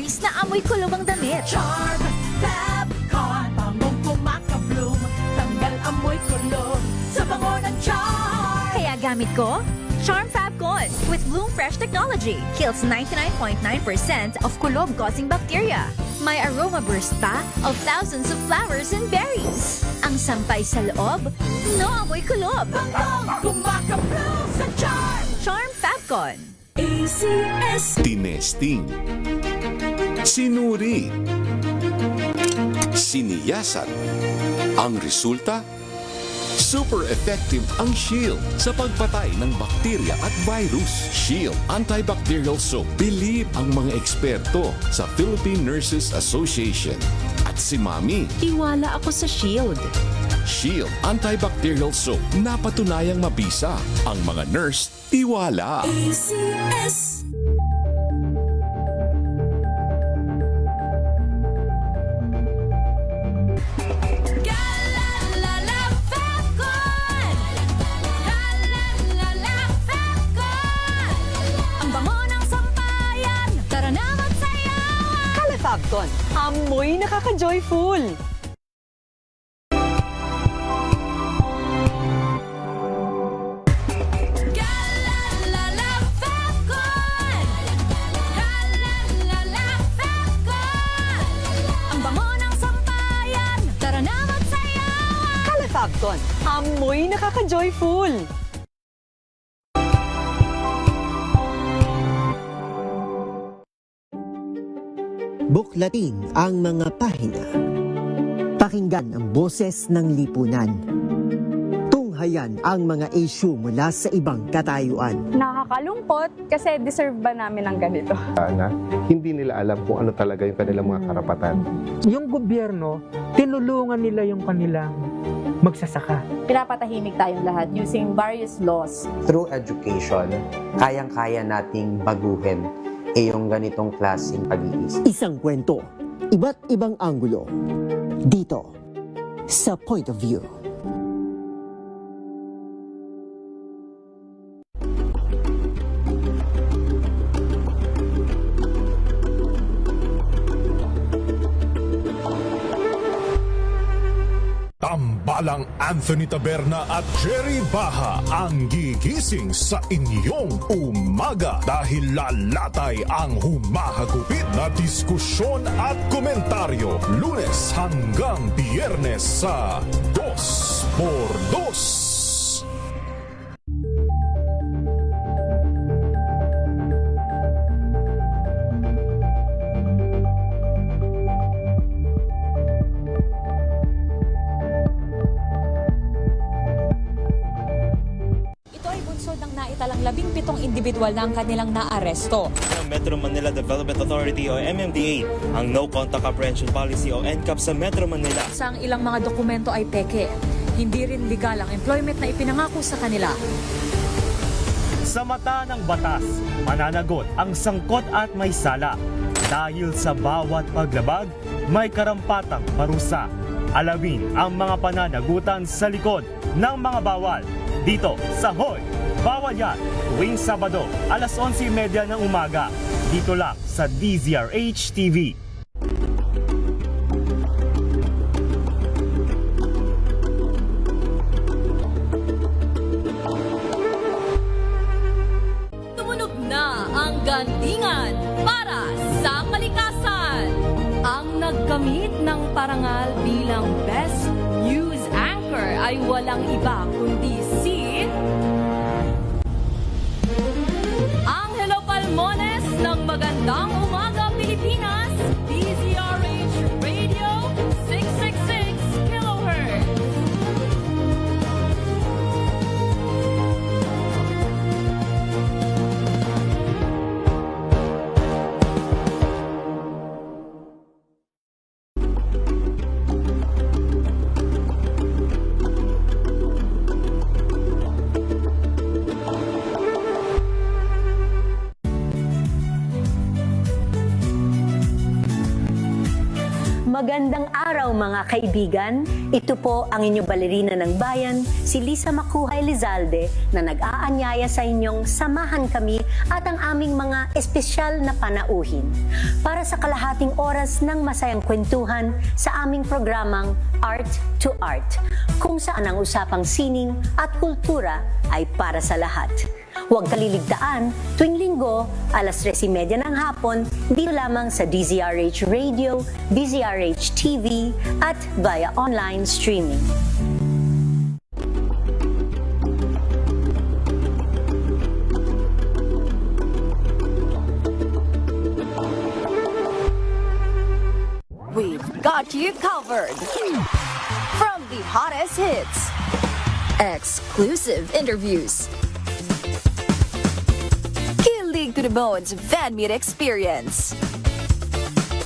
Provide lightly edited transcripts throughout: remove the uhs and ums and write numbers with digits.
matamis na amoy kulob ang damit. Charm Fabcon, bangong kumaka-bloom, tanggal amoy kulob sa bango ng charm. Kaya gamit ko, Charm Fabcon with Bloom Fresh technology. Kills 99.9% of kulob-causing bacteria. May aroma burst pa of thousands of flowers and berries. Ang sampay sa loob, no amoy kulob. Bangong kumaka-bloom sa charm. Charm Fabcon. ACS. Tinesting, sinuri, siniyasan. Ang resulta, super effective ang Shield sa pagpatay ng bakterya at virus. Shield Antibacterial Soap. Believe ang mga eksperto sa Philippine Nurses Association. At si Mami, Tiwala ako sa Shield. Shield Antibacterial Soap. Napatunayang mabisa. Ang mga nurse, tiwala. ACS. Galalala Fabcon! Galalala Fabcon! Ang bango ng sampayan, tara na magsayawan! Calefabcon, amoy nakaka-joyful. Galalala Fabcon! Galalala Fabcon! Ang bango ng sampayan, tara na magsayawan! Calefabcon, amoy nakaka-joyful. Buklatin ang mga pahina. Pakinggan ang boses ng lipunan. Tunghayan ang mga issue mula sa ibang katayuan. Nakakalungkot kasi deserve ba namin ng ganito? Na hindi nila alam kung ano talaga yung kanilang mga karapatan. Yung gobyerno, tinulungan nila yung kanilang magsasaka. Pinapatahimik tayong lahat using various laws. Through education, kayang-kaya nating baguhin yung ganitong klaseng pag-iisip. Isang kwento, iba't ibang anggulo. Dito, sa Point of View. Tambalang Anthony Taberna at Jerry Baha ang gigising sa inyong umaga dahil lalatay ang humahagupit na diskusyon at komentaryo Lunes hanggang Biyernes sa 2x2. Naitalang 17 individual na ang kanilang naaresto. Ng Metro Manila Development Authority o MMDA ang No Contact Apprehension Policy o NCAP sa Metro Manila. Sa ang ilang mga dokumento ay peke. Hindi rin legal ang employment na ipinangako sa kanila. Sa mata ng batas, mananagot ang sangkot at may sala. Dahil sa bawat paglabag, may karampatang parusa. Alamin ang mga pananagutan sa likod ng mga bawal. Dito sa Hoy! Bawal Yan, tuwing Sabado, alas 11:30 ng umaga. Dito lang sa DZRH TV. Tumunog na ang gandingan para sa kalikasan. Ang nagkamit ng parangal bilang Best News Anchor ay walang iba kundi si Angelo Palmones ng Magandang Umaga Pilipinas, DZRH Radio 666 kHz. Magandang araw mga kaibigan. Ito po ang inyong balerina ng bayan, si Lisa Makuhay Lizalde, na nag-aanyaya sa inyong samahan kami at ang aming mga espesyal na panauhin para sa kalahating oras ng masayang kwentuhan sa aming programang Art to Art, kung saan ang usapang sining at kultura ay para sa lahat. Huwag kaliligtaan, tuwing linggo, alas 3:30 ng hapon, dito lamang sa DZRH Radio, DZRH TV, at via online streaming. We've got you covered. From the hottest hits, exclusive interviews, kilig to the bones fan meet experience,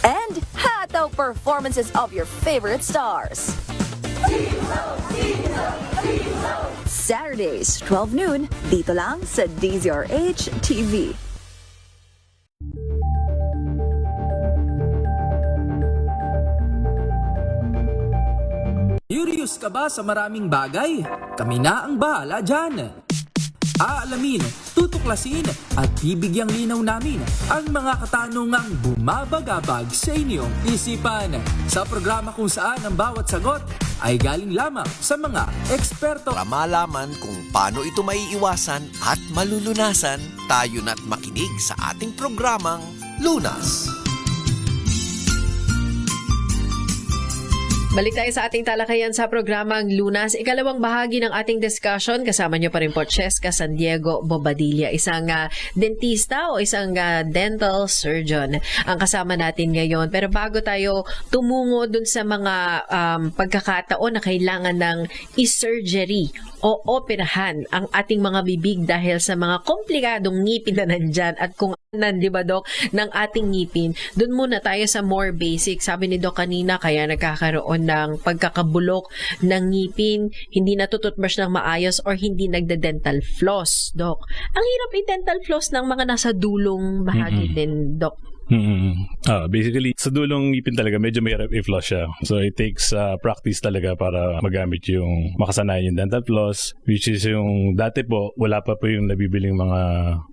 and hataw performances of your favorite stars. Saturdays, 12 noon, dito lang sa DZRH TV. Curious ka ba sa maraming bagay? Kami na ang bahala dyan. Aalamin, tutuklasin at bibigyang linaw namin ang mga katanungang bumabagabag sa inyong isipan. Sa programa kung saan ang bawat sagot ay galing lamang sa mga eksperto. Para malaman kung paano ito maiiwasan at malulunasan, tayo na't makinig sa ating programang Lunas. Balik tayo sa ating talakayan sa programang Lunas. Ikalawang bahagi ng ating discussion. Kasama niyo pa rin po Cheska San Diego Bobadilla, isang dentista o isang dental surgeon ang kasama natin ngayon. Pero bago tayo tumungo dun sa mga pagkakataon na kailangan ng i-surgery o operahan ang ating mga bibig dahil sa mga komplikadong ngipin na nandyan at kung di ba Dok, ng ating ngipin, dun muna tayo sa more basic. Sabi ni Dok kanina, kaya nagkakaroon ng pagkakabulok ng ngipin, hindi natututbrush ng maayos or hindi nagda-dental floss, Dok. Ang hirap i-dental floss ng mga nasa dulong bahagi din, Dok. Basically, sa dulong ngipin talaga, medyo mahirap i-floss siya. So, it takes practice talaga para magamit yung makasanayan yung dental floss, which is yung dati po, wala pa po yung nabibiling mga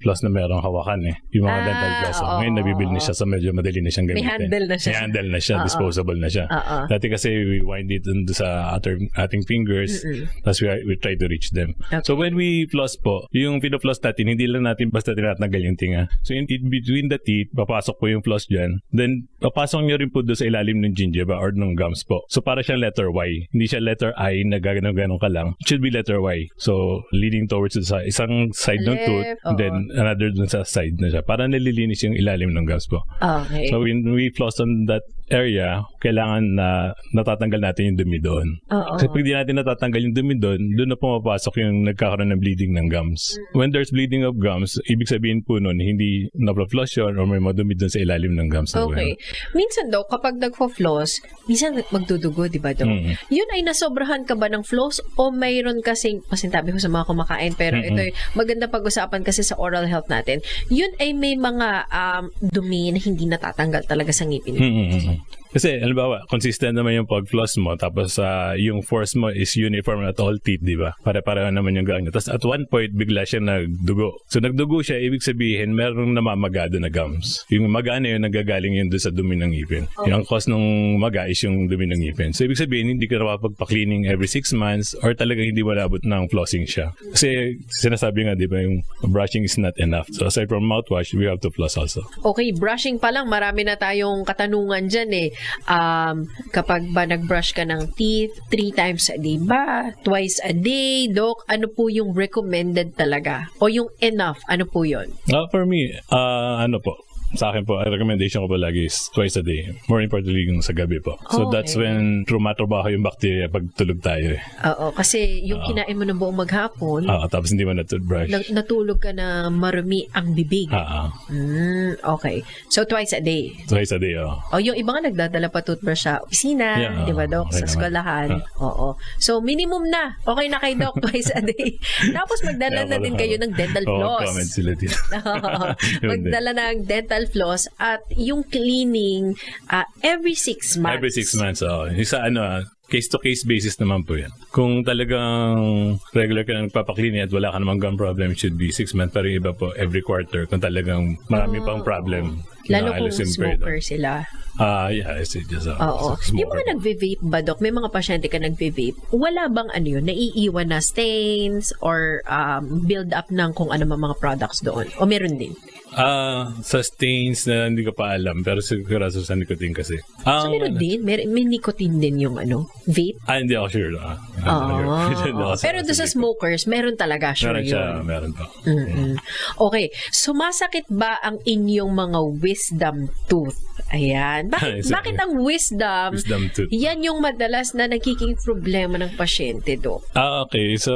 floss na merong hawakan Yung mga dental floss. So, ngayon, nabibili na siya, so medyo madali na siyang gamitin. May handle na siya. May handle na siya, disposable na siya. Dati kasi, we wind it sa ating fingers, tapos we try to reach them. Okay. So, when we floss po, yung pinofloss natin, hindi lang natin basta tinatanggal yung tinga. So, in between the teeth, papasok po yung floss dyan. Then, papasok nyo rin po doon sa ilalim ng gingiva or ng gums po. So, para siyang letter Y. Hindi siya letter I na gano'n ka lang. It should be letter Y. So, leading towards sa isang side ng tooth, then another dun sa side na siya. Para nalilinis yung ilalim ng gums po. Okay. So, when we floss on that area, kailangan na natatanggal natin yung dumi doon. Kasi pag di natin natatanggal yung dumi doon na pumapasok yung nagkakaroon ng bleeding ng gums. When there's bleeding of gums, ibig sabihin po nun, hindi na-floss yun or may madumi doon sa ilalim ng gums. Okay. Minsan daw, kapag nagpo-floss, minsan magdudugo, di ba daw? Yun ay nasobrahan ka ba ng floss o mayroon kasing, pasintabi ko sa mga kumakain, pero ito ay maganda pag-usapan kasi sa oral health natin. Yun ay may mga dumi na hindi natatanggal talaga sa ngipin. Kasi, halimbawa, consistent naman yung pag-floss mo, tapos yung force mo is uniform at all teeth, di ba? Pare-pareho naman yung gang niya. Tapos at one point, bigla siya nagdugo. So, nagdugo siya, ibig sabihin, merong namamagado na gums. Yung maga na yun, nagagaling yun doon sa dumi ng ngipin. Yung cause ng maga is yung dumi ng ngipin. So, ibig sabihin, hindi ka napapagpa-cleaning every 6 months or talagang hindi malabot ng flossing siya. Kasi, sinasabi nga, di ba, yung brushing is not enough. So, aside from mouthwash, we have to floss also. Okay, brushing pa lang, marami na tayong katanungan dyan kapag ba nag-brush ka ng teeth 3 times a day ba? Twice a day? Doc, ano po yung recommended talaga? O yung enough? Ano po yun? For me, sa akin po, recommendation ko po lagi is twice a day. More importantly, yung sa gabi po. So that's when trumatrabaho yung bacteria pag tulog tayo. Oo, kasi yung kinain mo ng buong maghapon, tapos hindi mo na-toothbrush. Natulog ka na marumi ang bibig. Okay. So twice a day. Twice a day, O yung iba nga nagdadala pa toothbrush sa opisina, di ba, Doc? Okay sa eskwelahan. Oo. So minimum na. Okay na kay Doc, twice a day. Tapos magdala na din kayo ng dental floss. Comment sila dito. Magdala ng dental dental floss at yung cleaning every 6 months. Every 6 months, Isa case-to-case basis naman po yan. Kung talagang regular ka na nagpapaklinis at wala ka namang gum problem, it should be 6 months. Pero iba po, every quarter, kung talagang marami pang problem. Lalo kung smoker sila. Yeah, it's just Oo. Yung mga nagve-vape ba, Doc? May mga pasyente ka nagve-vape. Wala bang naiiwan na stains or build up ng kung ano mga products doon? O meron din? Sa stains na hindi ko pa alam, pero siguro sa nicotine kasi. So meron din? May nicotine din yung vape? Hindi ako sure. Pero doon sa smokers, meron talaga, sure yun. Meron pa. Okay. Sumasakit ba ang inyong mga wisdom tooth? Ayan. Bakit ang wisdom tooth? Yan yung madalas na nagiging problema ng pasyente, Doc. Okay. So,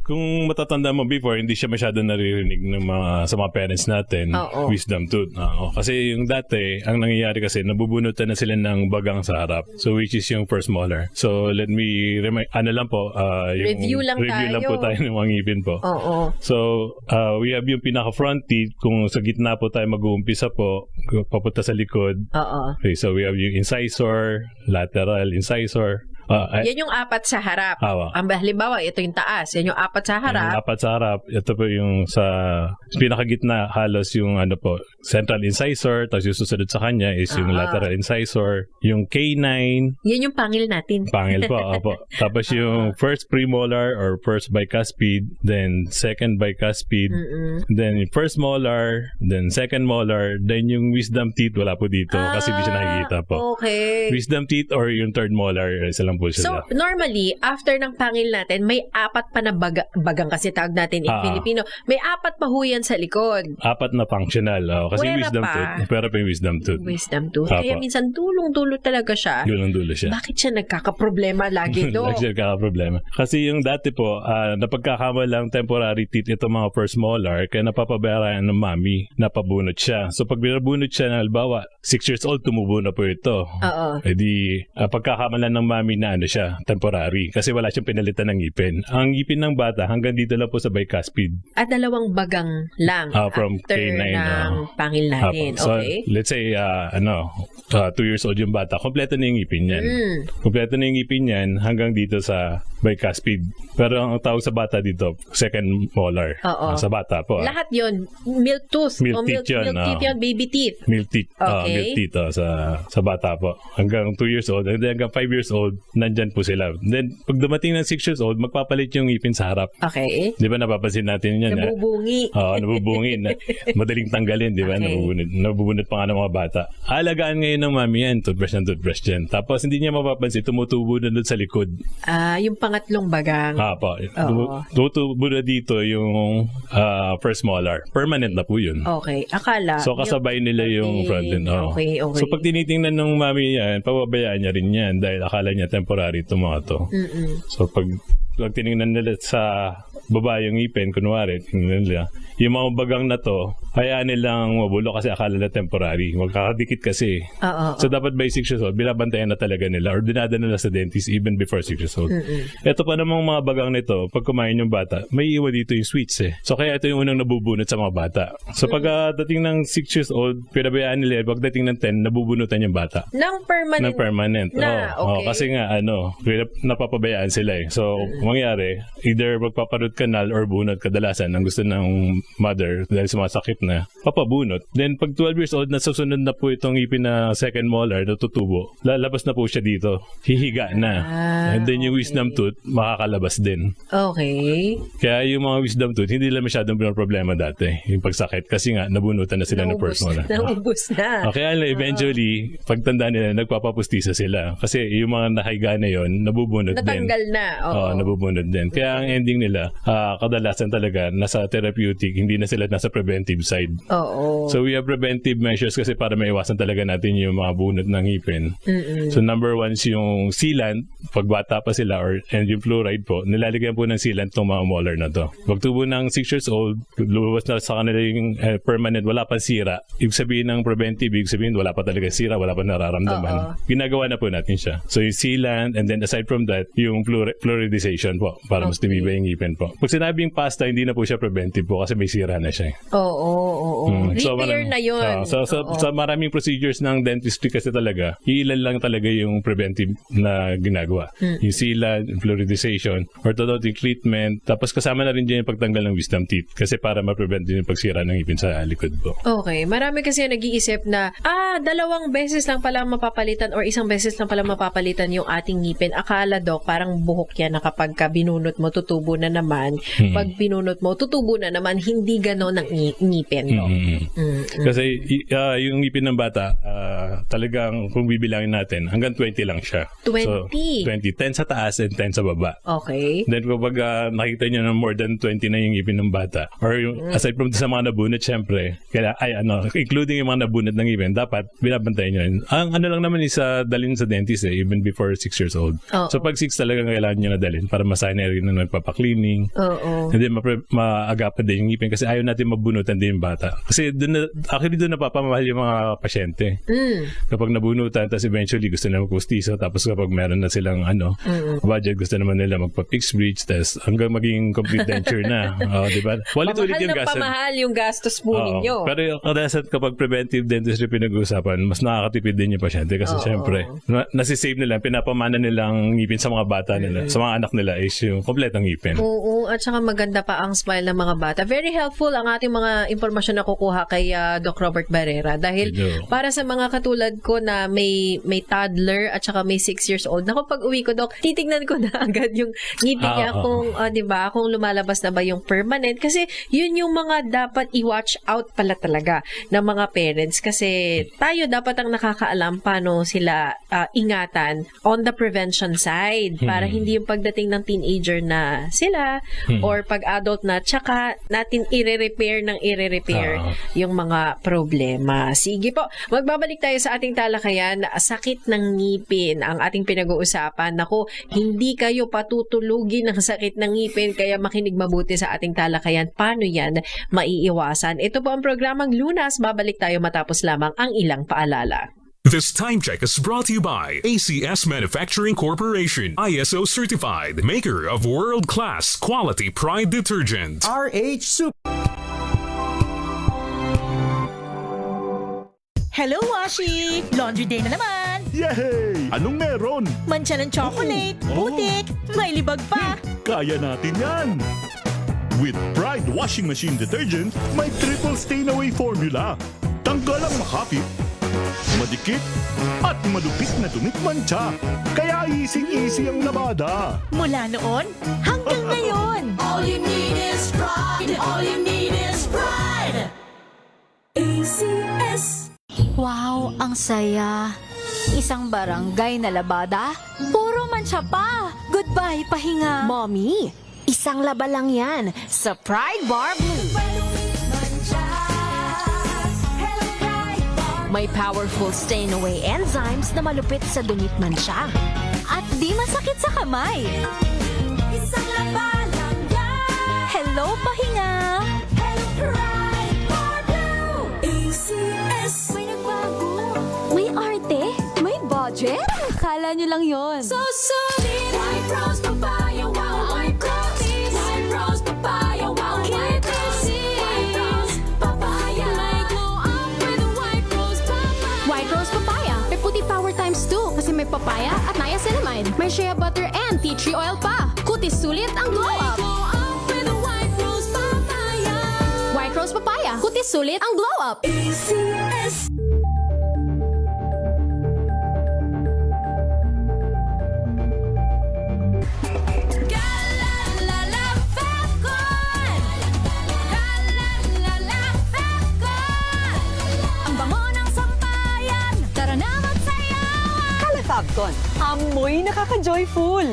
kung matatanda mo before, hindi siya masyado naririnig ng sa mga parents natin. Wisdom tooth. Kasi yung dati, ang nangyayari kasi, nabubunutan na sila ng bagang sa harap. So, which is yung first molar. So, let me remind, review lang po tayo ng mga ngipin po. So, we have yung pinaka-front teeth. Kung sa gitna po tayo mag-uumpisa po, papunta sa likod. Okay, so we have yung incisor, lateral incisor. Yan yung 4 sa harap. Halimbawa, ito yung taas. Yan yung 4 sa harap. Yung 4 sa harap. Ito po yung sa pinakagitna, halos yung central incisor. Tapos yung susunod sa kanya is yung lateral incisor. Yung K9. Yan yung pangil natin. Pangil po, opo. Tapos yung first premolar or first bicuspid, then second bicuspid, then yung first molar, then second molar, then yung wisdom teeth, wala po dito kasi hindi siya nakikita po. Okay. Wisdom teeth or yung third molar, isa lang po siya. So, normally, after ng pangil natin, may 4 pa na bagang kasi tawag natin in Filipino. May 4 pa ho yan sa likod. 4 na functional. Kasi wisdom tooth. Pero pa yung wisdom tooth. Wisdom tooth. Kaya minsan dulong-dulo talaga siya. Dulong-dulo siya. Bakit siya nagkakaproblema lagi do? Lagi siya nagkakaproblema. Kasi yung dati po, napagkakamalang temporary teeth itong mga first molar, kaya napapabayaan ng mami, napabunot siya. So, pag binabunot siya, halimbawa, 6 years old, tumubo na po ito. E di, pagkakamalan ng mami na siya, temporary. Kasi wala siyang pinalitan ng ngipin. Ang ngipin ng bata, hanggang dito lang po sa bicuspid. At 2 bagang lang from after K9, ng pangil natin. So, okay? let's say, 2 years old yung bata, kompleto na yung ngipin yan. Kompleto na yung ngipin yan hanggang dito sa bicuspid. Pero ang tawag sa bata dito, second molar. Sa bata po. Lahat yun, milk tooth. Milk teeth yun. Milk teeth yun, baby teeth. Milk teeth. Okay. Milk teeth sa bata po. Hanggang 2 years old. And then hanggang 5 years old, nandyan po sila. Then, pag dumating ng 6 years old, magpapalit yung ngipin sa harap. Okay. Di ba napapansin natin yan? Nabubungi. Nabubungi. Madaling tanggalin, di ba? Okay. Nabubunot pa nga ng mga bata. Alagaan ngayon ng mami yan, toothbrush dyan. Tapos, hindi niya mapapansin, tumutubo na doon sa likod. Yung pangatlong bagang. Tumutubo na dito yung first molar. Permanent na po yun. Okay. Akala. So, kasabay nila yung front end. Okay. So, pag tinitingnan ng mami yan, pababayaan niya rin yan dahil akala niya temporary ito mga to. So, pag tinignan nila sa baba yung ngipin, kunwari, tingnan nila, yung mga bagang na to, hayaan nilang mabulo kasi akala na temporary. Magkakadikit kasi. So, dapat by 6 years old, binabantayan na talaga nila or dinadala nila sa dentist even before 6 years old. Ito pa namang mga bagang nito, pag kumain yung bata, may iwan dito yung sweets So, kaya ito yung unang nabubunot sa mga bata. So, pagdating ng 6 years old, pinabayaan nila, pagdating ng 10, nabubunutan yung bata. Ng permanent? Okay. Kasi nga, napapabayaan sila So, mangyari, either magpaparot kanal or bunot kadalasan ang gusto ng mother dahil sumasakit na, papabunot. Then, pag 12 years old, nasusunod na po itong ngipin na second molar, natutubo, lalabas na po siya dito. Hihiga na. And then, yung wisdom tooth, makakalabas din. Okay. Kaya yung mga wisdom tooth, hindi lang masyadong problema dati, yung pagsakit. Kasi nga, nabunutan na sila ng first molar. Naubos na. Kaya eventually, pagtanda nila, nagpapapustisa sila. Kasi yung mga nahiga na yun, nabubunot din. Natanggal na. Nabubunot din. Kaya ang ending nila, kadalasan talaga, nasa therapeutic, hindi na sila nasa preventive side. So we have preventive measures kasi para maiwasan talaga natin yung mga bunot ng ngipin. So number 1 is yung sealant, pag bata pa sila and yung fluoride po, nilalagyan po ng sealant itong mga molar na to. Pagtubo ng 6 years old, lumabas na sa kanila yung permanent, wala pa sira. Ibig sabihin ng preventive, ibig sabihin wala pa talaga sira, wala pa nararamdaman. Ginagawa na po natin siya. So yung sealant, and then aside from that, yung fluoridization po, para mas tumibay yung ngipin po. Pag sinabing pasta, hindi na po siya preventive po kasi may sira na siya. Repair na yun. Sa maraming procedures ng dentistry kasi talaga, ilan lang talaga yung preventive na ginagawa. Yung sealant, fluoridization, orthodontic treatment, tapos kasama na rin dyan yung pagtanggal ng wisdom teeth kasi para ma-prevent din yung pagsira ng ngipin sa likod po. Okay. Marami kasi nag-iisip na, 2 beses lang pala mapapalitan or 1 beses lang pala mapapalitan yung ating ngipin. Akala, Dok, parang buhok yan na kapag binunot mo, tutubo na naman. Pag binunot mo, tutubo na naman. Hindi ganon ang ngipin, no? Kasi yung ngipin ng bata, talagang kung bibilangin natin, hanggang 20 lang siya. 20? So, 20. 10 sa taas and 10 sa baba. Okay. Then kapag nakita nyo na more than 20 na yung ngipin ng bata, or yung, aside from sa mga nabunot, syempre, including yung mga nabunot ng ngipin, dapat binabantayan nyo. Ang lang naman is dalhin sa dentist even before 6 years old. So pag 6 talagang kailangan nyo na dalhin para masanay rin na nagpapaklining. Hindi maagapan din yung ngipin kasi ayaw natin mabunutan din yung bata. Kasi doon napapamahal yung mga pasyente. Kapag nabunutan, tapos eventually gusto na magpustiso, tapos kapag meron na silang budget, gusto naman nila magpa-fixed bridge, tapos hanggang maging complete denture na. Diba? Ulit yung gastos. Pamahal yung gastos po ninyo. Pero kadalasan kapag preventive dentistry pinag-uusapan, mas nakakatipid din yung pasyente kasi syempre, nasisave nila, pinapamana nilang ngipin sa mga bata nila, sa mga anak nila is yung kompletong ngipin. Oo, at saka maganda pa ang smile ng mga bata. Very helpful ang ating mga impormasyon na kukuha kay Doc Robert Barrera dahil para sa mga katulad ko na may toddler at saka may 6 years old, naku, pag uwi ko, Doc, titignan ko na agad yung ngipin niya kung, diba, kung lumalabas na ba yung permanent kasi yun yung mga dapat i-watch out pala talaga ng mga parents kasi tayo dapat ang nakakaalam paano sila ingatan on the prevention side para hindi yung pagdating ng teenager na sila or pag adult na tsaka natin i-repair yung mga problema. Sige po, magbabalik tayo sa ating talakayan. Sakit ng ngipin ang ating pinag-uusapan. Naku, hindi kayo patutulugin ng sakit ng ngipin kaya makinig mabuti sa ating talakayan. Paano yan maiiwasan? Ito po ang programang Lunas. Babalik tayo matapos lamang ang ilang paalala. This time check is brought to you by ACS Manufacturing Corporation, ISO certified, maker of world-class quality Pride detergent. RH Soup. Hello, Washi! Laundry day na naman! Yay! Anong meron? Mancha ng chocolate, putik, may libag pa! Kaya natin yan! With Pride Washing Machine Detergent, may triple stain-away formula. Tanggal ang makapit, madikit, at malupit na dumit-mancha. Kaya easy-easy ang labada. Mula noon hanggang ngayon! All you need is Pride! All you need is Pride! ACS. Wow, ang saya. Isang barangay na labada, puro mancha pa. Goodbye, pahinga. Mommy, isang laba lang yan sa Pride Bar Blue. May powerful stain-away enzymes na malupit sa dunit mancha. At di masakit sa kamay. Isang laba lang yan. Hello, pahinga. Hello, Pride Bar Blue. ACS. May nagbago. May arte, may budget. Akala nyo lang yon. So solid. White Rose Papaya, wow, White Rose. White Rose Papaya, wow, White Rose. White Rose Papaya. May glow up with White Rose Papaya. White Rose Papaya. May puti power times 2 kasi may papaya at niacinamide. May shea butter and tea tree oil pa. Kutis sulit ang glow up. Glow up with White Rose Papaya. White Rose Papaya. Kutis sulit ang glow up. ACS. Fabcon, amoy nakaka-joyful!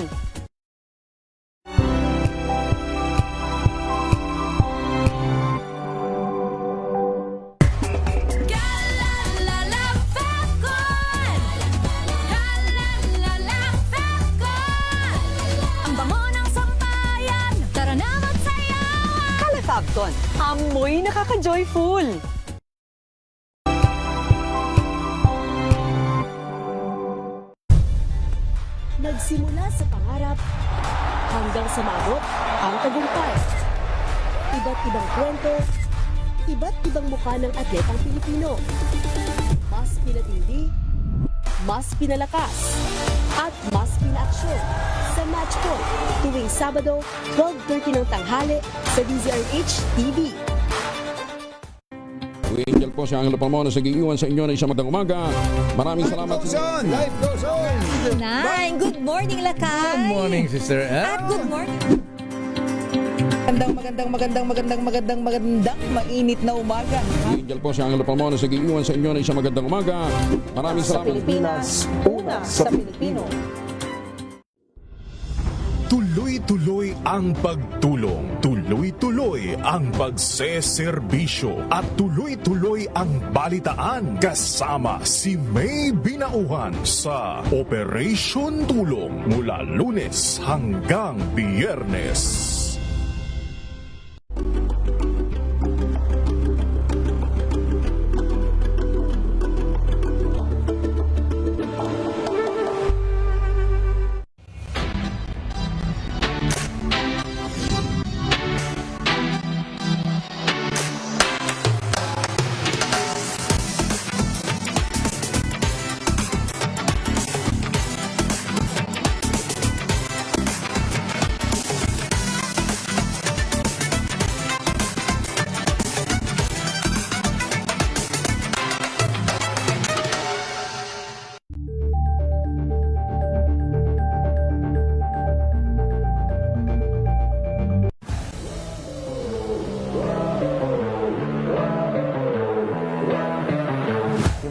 Ang bango ng sampayan, tara na magsayawan! Kala Fabcon, amoy nakaka-joyful! Nagsimula sa pangarap hanggang sa maabot ang tagumpay. Iba't ibang kwento, iba't iba't ibang mukha ng atletang Pilipino. Mas pinatindi, mas pinalakas, at mas pinaaksyon sa Match Point tuwing Sabado, 12:30 ng tanghali sa DZRH TV. Angel po si Angelo Palmones nag-iiwan sa inyo na isang magandang umaga. Maraming salamat. Life goes on! Nine, good morning, Lakay! Good morning, Sister Ann. At good morning. Magandang mainit na umaga. Angel po si Angelo Palmones nag-iiwan sa inyo na isang magandang umaga. Maraming Sa salamat. Pilipinas, una sa Pilipino. Tuloy-tuloy ang pagtulong, tuloy-tuloy ang pagseserbisyo at tuloy-tuloy ang balitaan kasama si May Binauhan sa Operation Tulong mula Lunes hanggang Biyernes.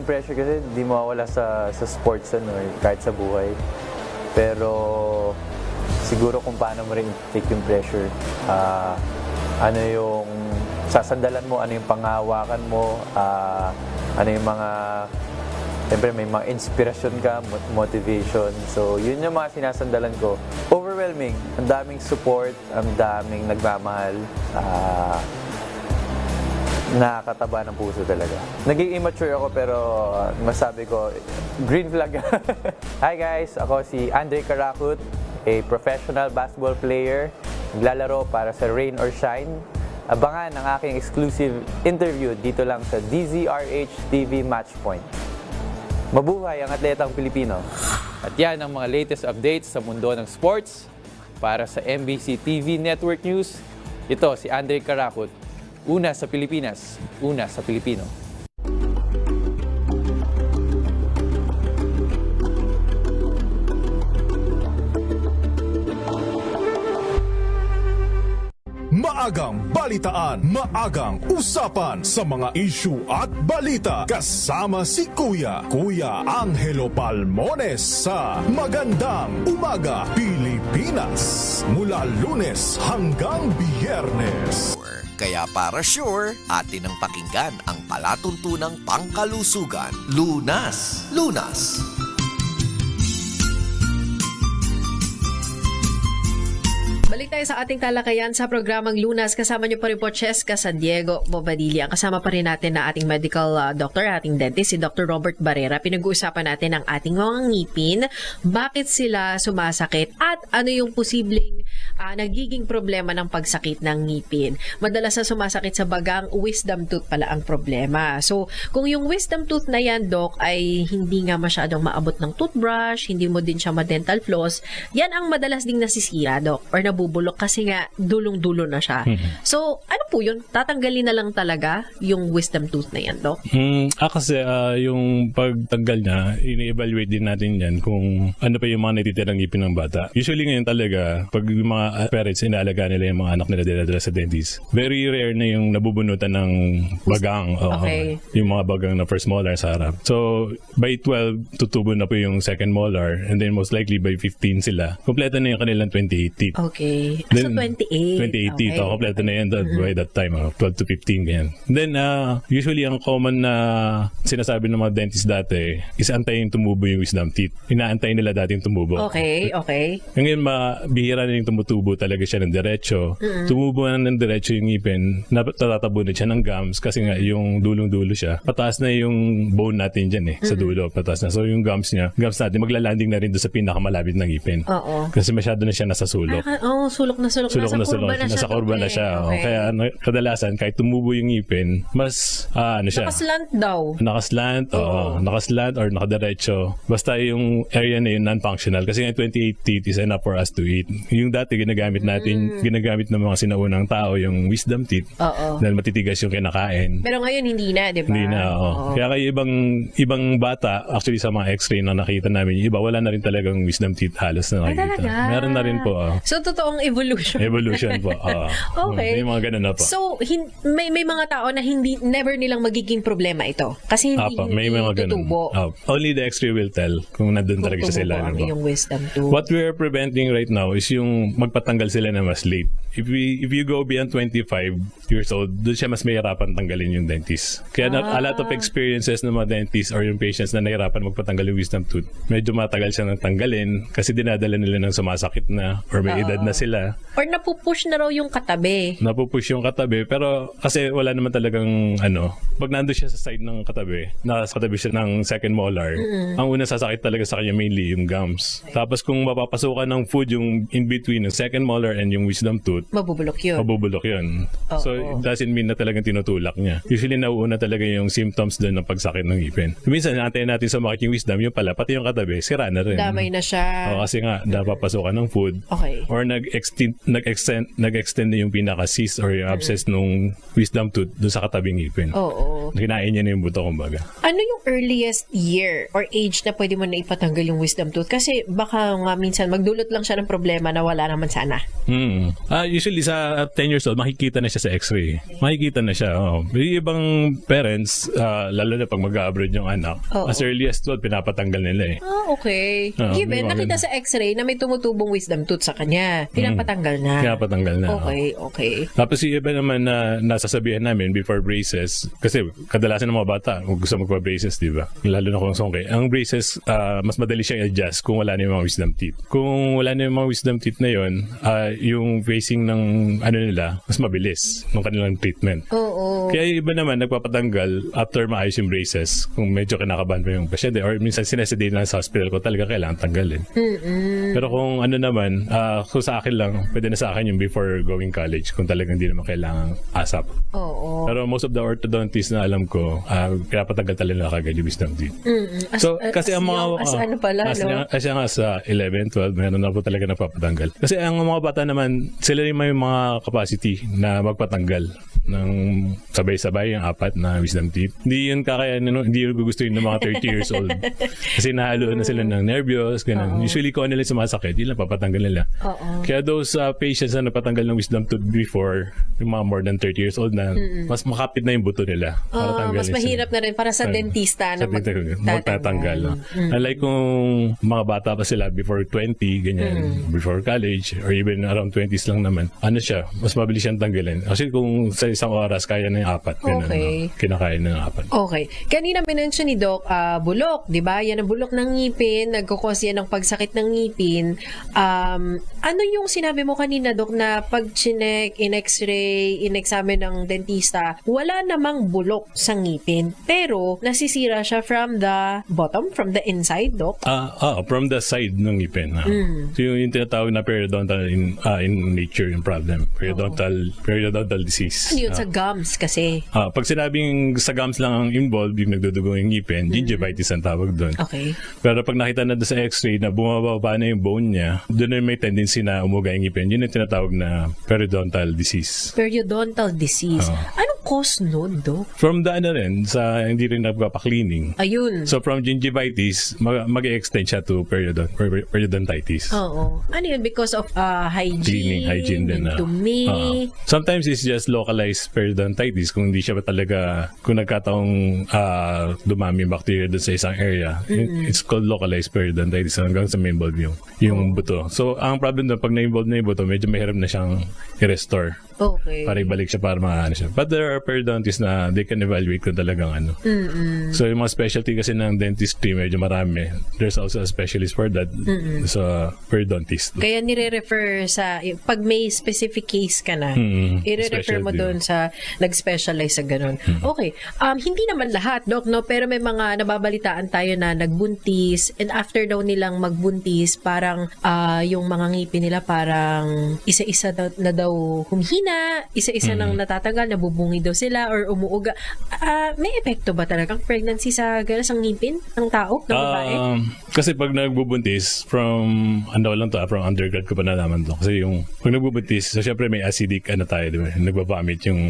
Pressure kasi di mawawala sa sports kahit sa buhay. Pero siguro kung paano mo rin take yung pressure. Ano yung sasandalan mo, ano yung panghahawakan mo, ano yung mga siyempre may mga inspirasyon ka, motivation. So yun yung mga sinasandalan ko. Overwhelming. Ang daming support, ang daming nagmamahal. Nakakataba ng puso talaga. Naging immature ako pero masabi ko, green flag. Hi guys, ako si Andre Carakut, a professional basketball player. Naglalaro para sa Rain or Shine. Abangan ang aking exclusive interview dito lang sa DZRH TV Matchpoint. Mabuhay ang atletang Pilipino. At yan ang mga latest updates sa mundo ng sports. Para sa MBC TV Network News, ito si Andre Carakut. Una sa Pilipinas, una sa Pilipino. Maagang balitaan, maagang usapan sa mga issue at balita kasama si Kuya Angelo Palmones sa Magandang Umaga Pilipinas mula Lunes hanggang Biyernes. Kaya para sure, atin ang pakinggan ang palatuntunang pangkalusugan. Lunas! Lunas! Balik tayo sa ating talakayan sa programang Lunas. Kasama niyo pa rin po Cheska San Diego Bobadilla. Kasama pa rin natin na ating medical doctor, ating dentist, si Dr. Robert Barrera. Pinag-uusapan natin ang ating mga ngipin, bakit sila sumasakit at ano yung posibleng nagiging problema ng pagsakit ng ngipin. Madalas na sumasakit sa bagang wisdom tooth pala ang problema. So, kung yung wisdom tooth na yan, Doc, ay hindi nga masyadong maabot ng toothbrush, hindi mo din siya ma-dental floss, yan ang madalas ding nasisira, Doc, or nabubulok kasi nga dulong-dulo na siya. So, ano po yun? Tatanggalin na lang talaga yung wisdom tooth na yan, Doc? Kasi yung pagtanggal niya, ini-evaluate din natin yan kung ano pa yung mga natitirang ngipin ng bata. Usually ngayon talaga, pag yung mga parents, inaalaga nila yung mga anak nila dila sa dentist. Very rare na yung nabubunutan ng bagang. Okay. Yung mga bagang na first molar sa harap. So, by 12, tutubo na po yung second molar and then most likely by 15 sila. Kompleto na yung kanilang 28 teeth. Okay. Then, so, 28 teeth. okay. Kompleto na yan by that time. 12 to 15 ganyan. Then, usually ang common na sinasabi ng mga dentist dati is antayin tumubo yung wisdom teeth. Inaantay nila dating tumubo. Okay. Ngayon, bihira na yung tumutubo talaga siya ng diretso. Tumubo na ng diretso yung ngipin, natatabo na siya ng gums kasi nga yung dulong-dulo siya. Pataas na yung bone natin dyan sa dulo. Pataas na. So yung gums natin, maglalanding na rin doon sa pinakamalapit ng ngipin. Oo. Kasi masyado na siya nasa sulok. sulok na sulok. Sulok na sulok. Nasa Kurba na siya. Okay. Kaya kadalasan, kahit tumubo yung ngipin, mas, siya? Nakaslant daw. Nakaslant, nakaslant or nakadiretso. Basta yung area na yun non-functional. Kasi nga 28 teeth is enough for us to eat. Yung dati ginagamit natin, ginagamit ng mga sinaunang tao, yung wisdom teeth. Dahil matitigas yung kinakain. Pero ngayon hindi na, di ba? Hindi na, Kaya kayo ibang bata, actually sa mga x-ray na nakita namin, yung iba wala na rin talagang wisdom teeth halos na nakikita. Meron na rin po. So, totoong evolution. Evolution po. Okay. May mga ganun na po. So, may mga tao na never nilang magiging problema ito. Kasi hindi may mga ganun. tutubo. Only the x-ray will tell kung nandun talaga siya sila. Yung wisdom tooth. What we are preventing right now is yung magpatanggal sila na mas late. If you go beyond 25 years old, doon siya mas mahirapan tanggalin yung dentist. Kaya a lot of experiences ng mga dentists or yung patients na nahirapan magpatanggal yung wisdom tooth, medyo matagal siya nang tanggalin kasi dinadala nila ng sumasakit na or may edad na sila. Or napupush na raw yung katabi. Napupush yung katabi, pero kasi wala naman talagang pag nando siya sa side ng katabi, nasa katabi siya ng second molar, ang una sasakit talaga sa kanya mainly yung gums. Tapos kung mapapasukan ng food yung in between ng second molar and yung wisdom tooth, mabubulok yun. So it doesn't mean na talagang tinutulak niya. Usually nauuna talaga yung symptoms doon ng pagsakit ng ngipin. Minsan natin sa makit yung wisdom, yung pala, pati yung katabi, sira na rin. Damay na siya. Kasi nga, napapasukan ng food. Okay. Or nag-extend na yung pinaka-cyst or yung abscess nung wisdom tooth doon sa katabing ngipin. Kinain niya na yung buto, kumbaga. Ano yung earliest year or age na pwede mo na ipatanggal yung wisdom tooth? Kasi baka nga minsan magdulot lang siya ng problema na wala naman sana. Usually sa 10 years old, makikita na siya sa x-ray. Makikita na siya. May ibang parents, lalo na pag mag-abroad yung anak, as early as 12, pinapatanggal nila eh. Okay. Given, nakita sa x-ray na may tumutubong wisdom tooth sa kanya, pinapatanggal na. Pinapatanggal na. Okay. Tapos yung iba naman na nasasabihan namin before braces, kasi kadalasan ng mga bata, gusto magpa-braces, di ba? Lalo na kung songke. Ang braces, mas madali siyang i-adjust kung wala na yung mga wisdom teeth. Kung wala na yung mga wisdom teeth na yun, yung facing ng nila, mas mabilis ng kanilang treatment. Kaya yung iba naman, nagpapatanggal after maayos yung braces, kung medyo kinakabahan pa yung pasyente, or minsan sinesedate lang sa hospital ko, talaga kailangan tanggalin. Pero kung naman, kung sa akin lang, pwede na sa akin yung before going college, kung talagang hindi naman kailangan asap. Pero most of the orthodontists na alam ko, pinapatanggal talaga kagad yung wisdom teeth. So, kasi ang mga... Kasi nga sa 11, 12, meron na po talaga nagpapatanggal. Kasi ang mga bata naman, sila yung may mga capacity na magpatanggal ng sabay-sabay yung 4 na wisdom teeth. Hindi yun hindi yun gugustuhin ng mga 30 years old. Kasi nahalo na sila ng nervyos, ganun. Usually kung nila sumasakit, yun lang papatanggal nila. Kaya those patients na napatanggal ng wisdom tooth before, yung mga more than 30 years old na, mas makapit na yung buto nila. Mas mahirap na rin para sa dentista na magtatanggal. Unlike kung mga bata pa sila before 20, ganyan, before college, or even around 20s lang naman, mas mabilis siyang tanggalin. Kasi kung sa isang oras, kaya na yung 4. Kinakain na yung 4. Okay. Kanina minention ni Doc, bulok, di ba? Yan ang bulok ng ngipin, nagkukos yan ng pagsakit ng ngipin. Ano yung sinabi mo kanina, Doc, na pag chinek, in-x-ray, in-examine ng dentista, wala namang bulok sa ngipin, pero nasisira siya from the bottom, from the inside, Doc? From the side ng ngipin. So yung tinatawag na periodontal in nature yung problem. Periodontal disease. Ano yun sa gums kasi? Pag sinabing sa gums lang ang involved, yung nagdudugo yung ngipin, gingivitis ang tawag doon. Okay. Pero pag nakita na doon sa x-ray na bumababa na yung bone niya, doon na may tendency na umuga yung ngipin. Yun yung tinatawag na periodontal disease. Periodontal disease. Anong cause nun, Doc? From the sa hindi rin nagpapa-cleaning. Ayun. So from gingivitis, mag-extend siya to periodontitis. Ano yun? Because of hygiene din. Dumi. Sometimes it's just localized periodontitis kung hindi siya kung nagkataong dumami yung bacteria doon sa isang area. It's called localized periodontitis hanggang sa ma-involve yung buto. So ang problem doon, pag na-involve na yung buto, medyo mahirap na siyang i-restore. Okay. Para ibalik siya para maano siya. But there are periodontists na they can evaluate kung talagang ano. So yung mga specialty kasi ng dentistry medyo marami. There's also a specialist for that sa periodontist. Kaya nire-refer sa, pag may specific case ka na, i-refer mo specialty. doon sa nag-specialize sa ganun. Okay. Hindi naman lahat, Doc, no? Pero may mga nababalitaan tayo na nagbuntis and after daw nilang magbuntis, parang yung mga ngipin nila parang isa-isa na daw humihina, isa-isa nang natatanggal, nabubungi daw sila or umuuga. May epekto ba talagang pregnancy sa ngipin ng tao, ng babae? Kasi pag nagbubuntis from undergrad ko pa nalaman to. Kasi yung pag nagbubuntis, so syempre may acidic tayo, di ba? Nagbabamit yung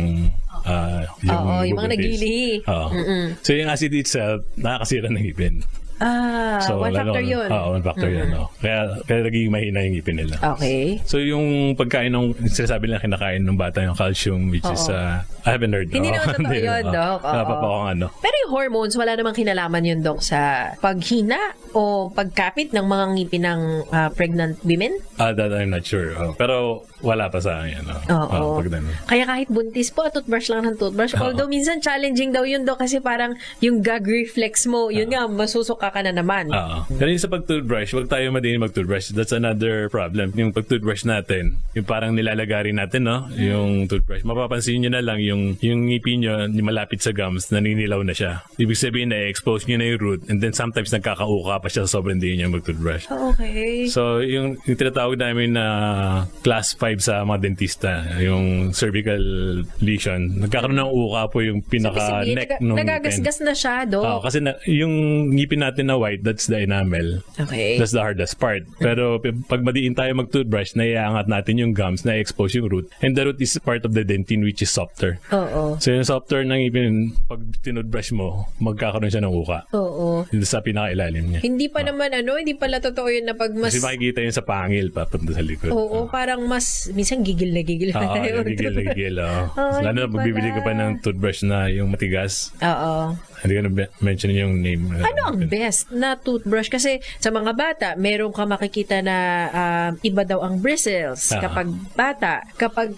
yung mga nagili. So yung acid itself, nakakasira ng ngipin. So, one factor yun. One factor yun. No? Kaya nagiging mahina yung ngipin nila. Okay. So yung pagkain sinasabi nila kinakain ng bata yung calcium, which is, I haven't heard. Hindi naman totoo yun, Doc. Pero yung hormones, wala namang kinalaman yun, Doc, sa paghina o pagkapit ng mga ngipin ng pregnant women? That I'm not sure. Pero wala pa sa akin. Kaya kahit buntis po, toothbrush lang ng toothbrush. Although minsan challenging daw yun, Doc, kasi parang yung gag reflex mo, yun nga, masusuka ka na naman. Pero yung sa pag-toothbrush, huwag tayo madini mag-toothbrush. That's another problem. Yung pag-toothbrush natin, yung parang nilalagari natin, no? Yung toothbrush. Mapapansin nyo na lang, yung ngipin nyo, yung malapit sa gums, naninilaw na siya. Ibig sabihin na expose nyo na yung root and then sometimes nagkakauka pa siya sa sobrang hindi nyo mag-toothbrush. Okay. So, yung tinatawag namin na class 5 sa mga dentista, yung cervical lesion, nagkakaroon ng uka po yung pinaka-neck nung nagagasgas na siya, Doc. kasi yung ngipin natin na white, that's the enamel. Okay. That's the hardest part. Pero pag madiin tayo mag-toothbrush, naiangat natin yung gums, na-expose yung root. And the root is part of the dentine which is softer. So yung softer ng ngipin, pag tinoothbrush mo, magkakaroon siya ng uka. Sa pinaka-ilalim niya. Hindi pa naman hindi pala totoo yun na pag mas... Kasi makikita yun sa pangil, papunta sa likod. Parang mas, minsan gigil na gigil. Gigil na gigil. Lalo na pag bibili ka pa ng toothbrush na yung matigas. Hindi ko na mention yung name. Ano ang best na toothbrush? Kasi sa mga bata, meron ka makikita na iba daw ang bristles kapag bata. Kapag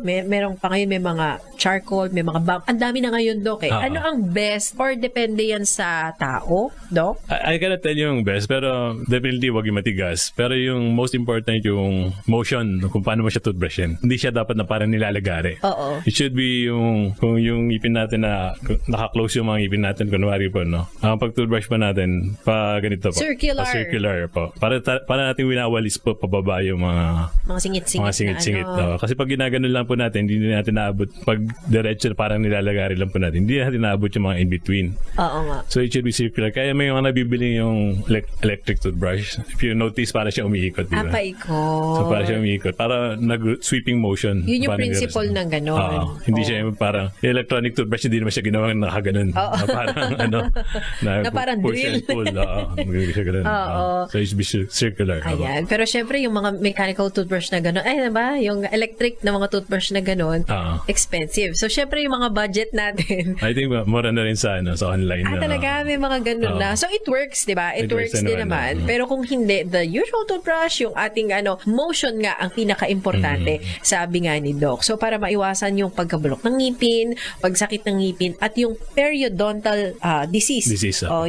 meron pa ngayon may mga charcoal, may mga bump. Ang dami na ngayon, Doc. Ano ang best? Or depende yan sa tao, Doc? I cannot tell you yung best, pero definitely wag yung matigas. Pero yung most important yung motion, kung paano mo siya toothbrushin. Hindi siya dapat na parang nilalagari. It should be kung yung ngipin natin na naka-close yung mga ngipin natin, kunwari po, no? Ang pag-toothbrush pa natin, ganito po. Circular po. Para natin winawalis po pababa yung mga singit-singit. Kasi pag ginaganon lang po natin, hindi natin naabot. Pag diretso, parang nilalagari lang po natin. Hindi natin naabot yung mga in-between. So it should be circular. Kaya may mga nabibili yung electric toothbrush. If you notice, para siya umiikot. Diba? Paikot. So para siya umiikot. Para nag-sweeping motion. Yun yung principle ng ganon. Hindi siya parang electronic toothbrush, hindi naman siya ginawa nakaganon. Parang push drill. and pull. Hindi siya ganun. So it should be circular. Ayan. Pero syempre yung mga mechanical toothbrush na gano'n, yung electric na mga toothbrush na gano'n, expensive. So syempre yung mga budget natin. I think mura na rin sa online. Talaga may mga gano'n na. So it works, di ba? It works din naman. Pero kung hindi, the usual toothbrush, yung ating motion nga ang pinaka-importante, sabi nga ni Doc. So para maiwasan yung pagkabulok ng ngipin, pagsakit ng ngipin, at yung periodontal disease.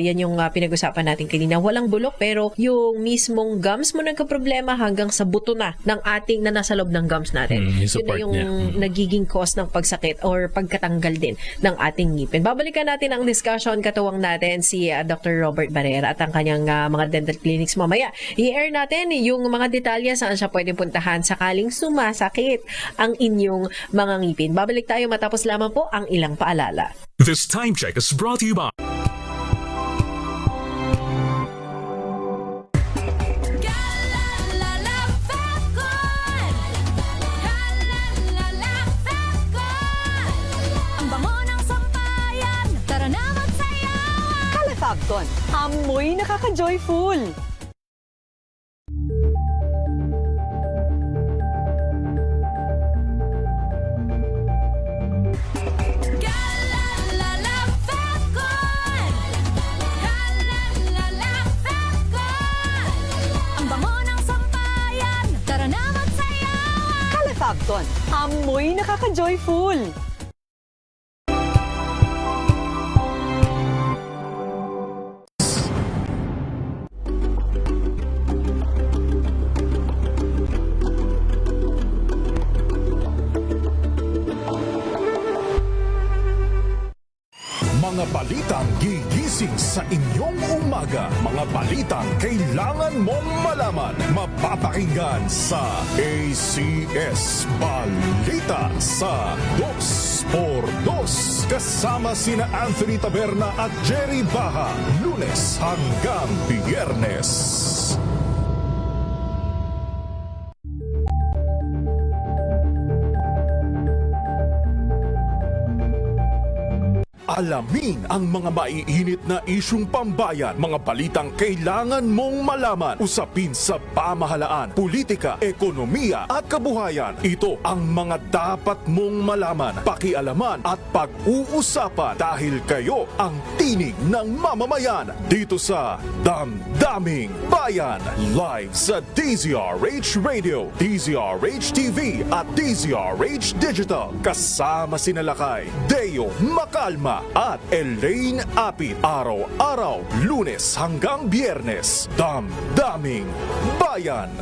Yan yung pinag-usapan natin kanina. Walang bulok, pero yung mismong gums mo nagka-problema hanggang sa buto na ng ating na nasa loob ng gums natin. Yun na yung nagiging cause ng pagsakit or pagkatanggal din ng ating ngipin. Babalikan natin ang discussion. Katuwang natin si Dr. Robert Barrera at ang kanyang mga dental clinics mamaya. I-air natin yung mga detalye saan siya pwedeng puntahan sakaling sumasakit ang inyong mga ngipin. Babalik tayo matapos lamang po ang ilang paalala. This time check is brought to you by Calefacton, amoy nakaka-joyful. Amoy nakaka-joyful. Mga balitang gigising sa inyong umaga. Mga balitang kailangan mong malaman. Mapapakinggan sa ACS Balita sa 2x2. Kasama sina Anthony Taberna at Jerry Baha. Lunes hanggang Biyernes. Alamin ang mga maiinit na isyung pambayan, mga balitang kailangan mong malaman, usapin sa pamahalaan, politika, ekonomiya at kabuhayan. Ito ang mga dapat mong malaman, pakialaman at pag-uusapan dahil kayo ang tinig ng mamamayan dito sa Damdaming Bayan. Live sa DZRH Radio, DZRH TV at DZRH Digital. Kasama sina Lakay, Deo Macalma at Elaine Apit. Araw-araw, Lunes hanggang Biyernes. Damdaming Bayan.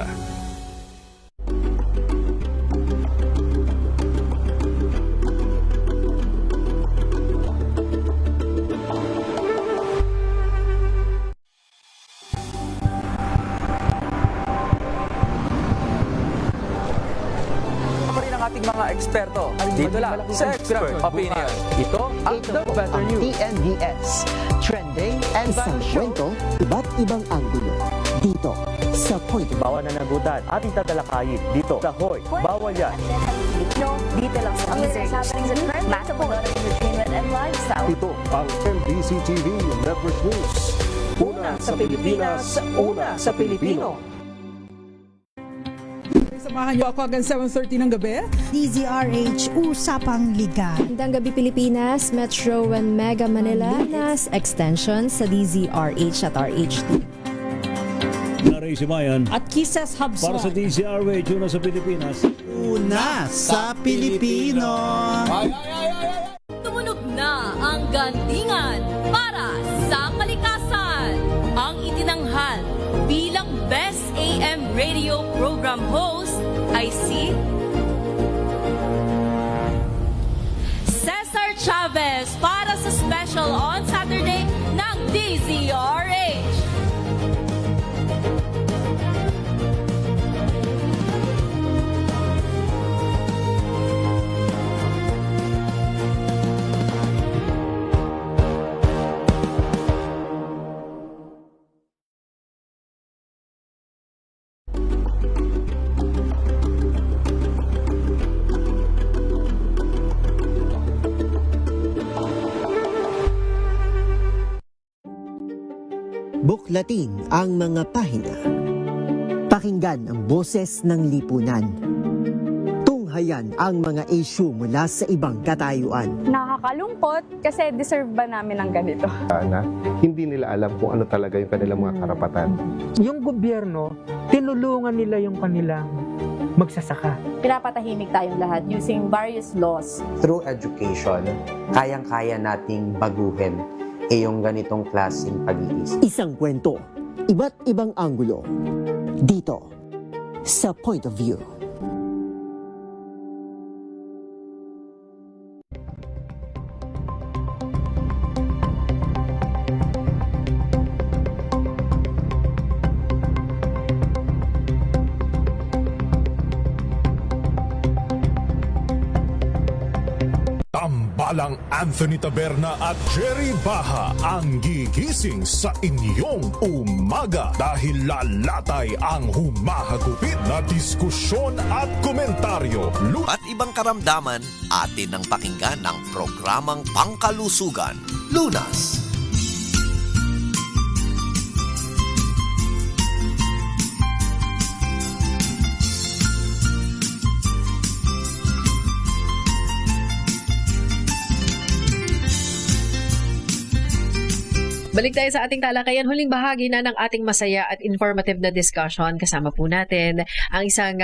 Ating mga eksperto. Dito lang sa Expert Opinion. Ito ang The Better News. TNVS. Trending and Isang kwento, iba't ibang anggulo. Dito sa Point of View. Bawal na nagutan. Ating tatalakayin dito sa Hoy. Bawal yan. Dito lang sa entertainment and lifestyle. Ito ang MBC TV Network News. Una sa Pilipinas, una sa Pilipino. Samahan niyo ako hanggang 7:30 ng gabi. DZRH Usapang Liga. Magandang gabi Pilipinas, Metro and Mega Manila, Nas Extension sa DZRH at RH2. Naray si Mayan. At Kisses Hubson. Para sa DZRH, una sa Pilipinas. Una sa Pilipino. Tumunog na ang gandingan para sa kalikasan. Ang itinanghal bilang Best AM Radio Program Host ay si Cesar Chavez para sa special on Saturday ng DZRH. Buklatin ang mga pahina. Pakinggan ang boses ng lipunan. Tunghayan ang mga issue mula sa ibang katayuan. Nakakalungkot kasi deserve ba namin ng ganito? Na hindi nila alam kung ano talaga yung kanilang mga karapatan. Yung gobyerno, tinulungan nila yung kanilang magsasaka. Pinapatahimik tayong lahat using various laws. Through education, kayang-kaya nating baguhin yung ganitong klaseng pag-iisip. Isang kwento, iba't ibang anggulo. Dito sa Point of View. Tambalang Anthony Taberna at Jerry Baha ang gigising sa inyong umaga dahil lalatay ang humahagupit na diskusyon at komentaryo. At ibang karamdaman, atin ang pakinggan ng programang Pangkalusugan, Lunas. Balik tayo sa ating talakayan. Huling bahagi na ng ating masaya at informative na discussion. Kasama po natin ang isang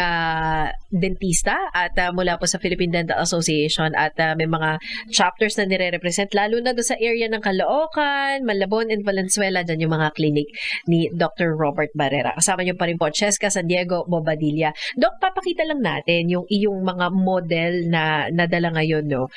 dentista at mula po sa Philippine Dental Association at may mga chapters na nire-represent lalo na doon sa area ng Caloocan, Malabon and Valenzuela. Dyan yung mga clinic ni Dr. Robert Barrera. Kasama niyo pa rin po Cheska San Diego Bobadilla. Doc, papakita lang natin yung iyong mga model na nadala ngayon, no?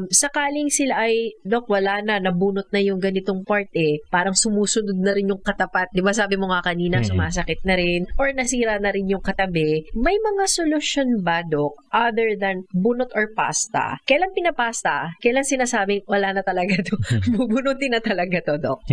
Sakaling sila ay, Doc, wala na, nabunot na yung ganitong part parang sumusunod na rin yung katapat. Di ba sabi mo nga kanina, sumasakit na rin or nasira na rin yung katabi. May mga solusyon ba, Doc, other than bunot or pasta? Kailan pinapasta? Kailan sinasabing wala na talaga to? Bubunutin na talaga to, Doc?